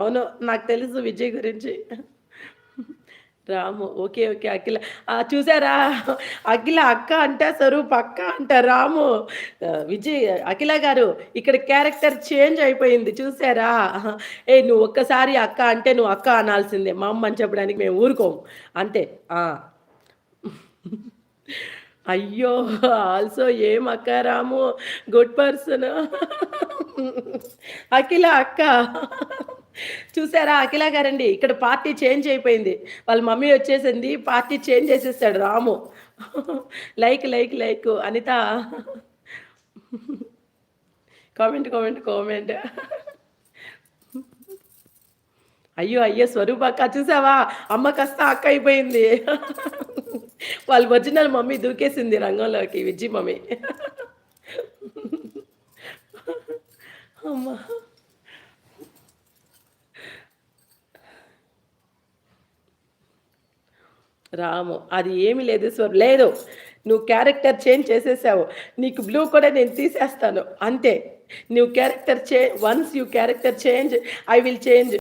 అవును. నాకు తెలుసు విజయ్ గురించి. రాము. ఓకే. ఓకే. అఖిల. చూసారా? అఖిల అక్క అంటే స్వరూప్ అక్క అంట రాము. విజయ్ అఖిల గారు ఇక్కడ క్యారెక్టర్ చేంజ్ అయిపోయింది చూసారా? ఏయ్! నువ్వు ఒక్కసారి అక్క అంటే నువ్వు అక్క అనాల్సిందే. మా అమ్మ అని చెప్పడానికి మేము ఊరుకోము. అంతే. ఆ! అయ్యో! ఆల్సో ఏం అక్క రాము గుడ్ పర్సన్. అఖిల అక్క. చూసారా అఖిల గారండి ఇక్కడ పార్టీ చేంజ్ అయిపోయింది. వాళ్ళ మమ్మీ వచ్చేసింది. పార్టీ చేంజ్ చేసేసాడు రాము. లైక్ అనిత. కామెంట్. అయ్యో! స్వరూప అక్క చూసావా? అమ్మ కాస్త అక్క అయిపోయింది. వాళ్ళ ఒరిజినల్ మమ్మీ దూకేసింది రంగంలోకి విజ్జి మమ్మీ. అమ్మ! రాము. అది ఏమి లేదు లేదు. నువ్వు క్యారెక్టర్ చేంజ్ చేసేసావు. నీకు బ్లూ కూడా నేను తీసేస్తాను. అంతే. నువ్వు character once you character change I will change.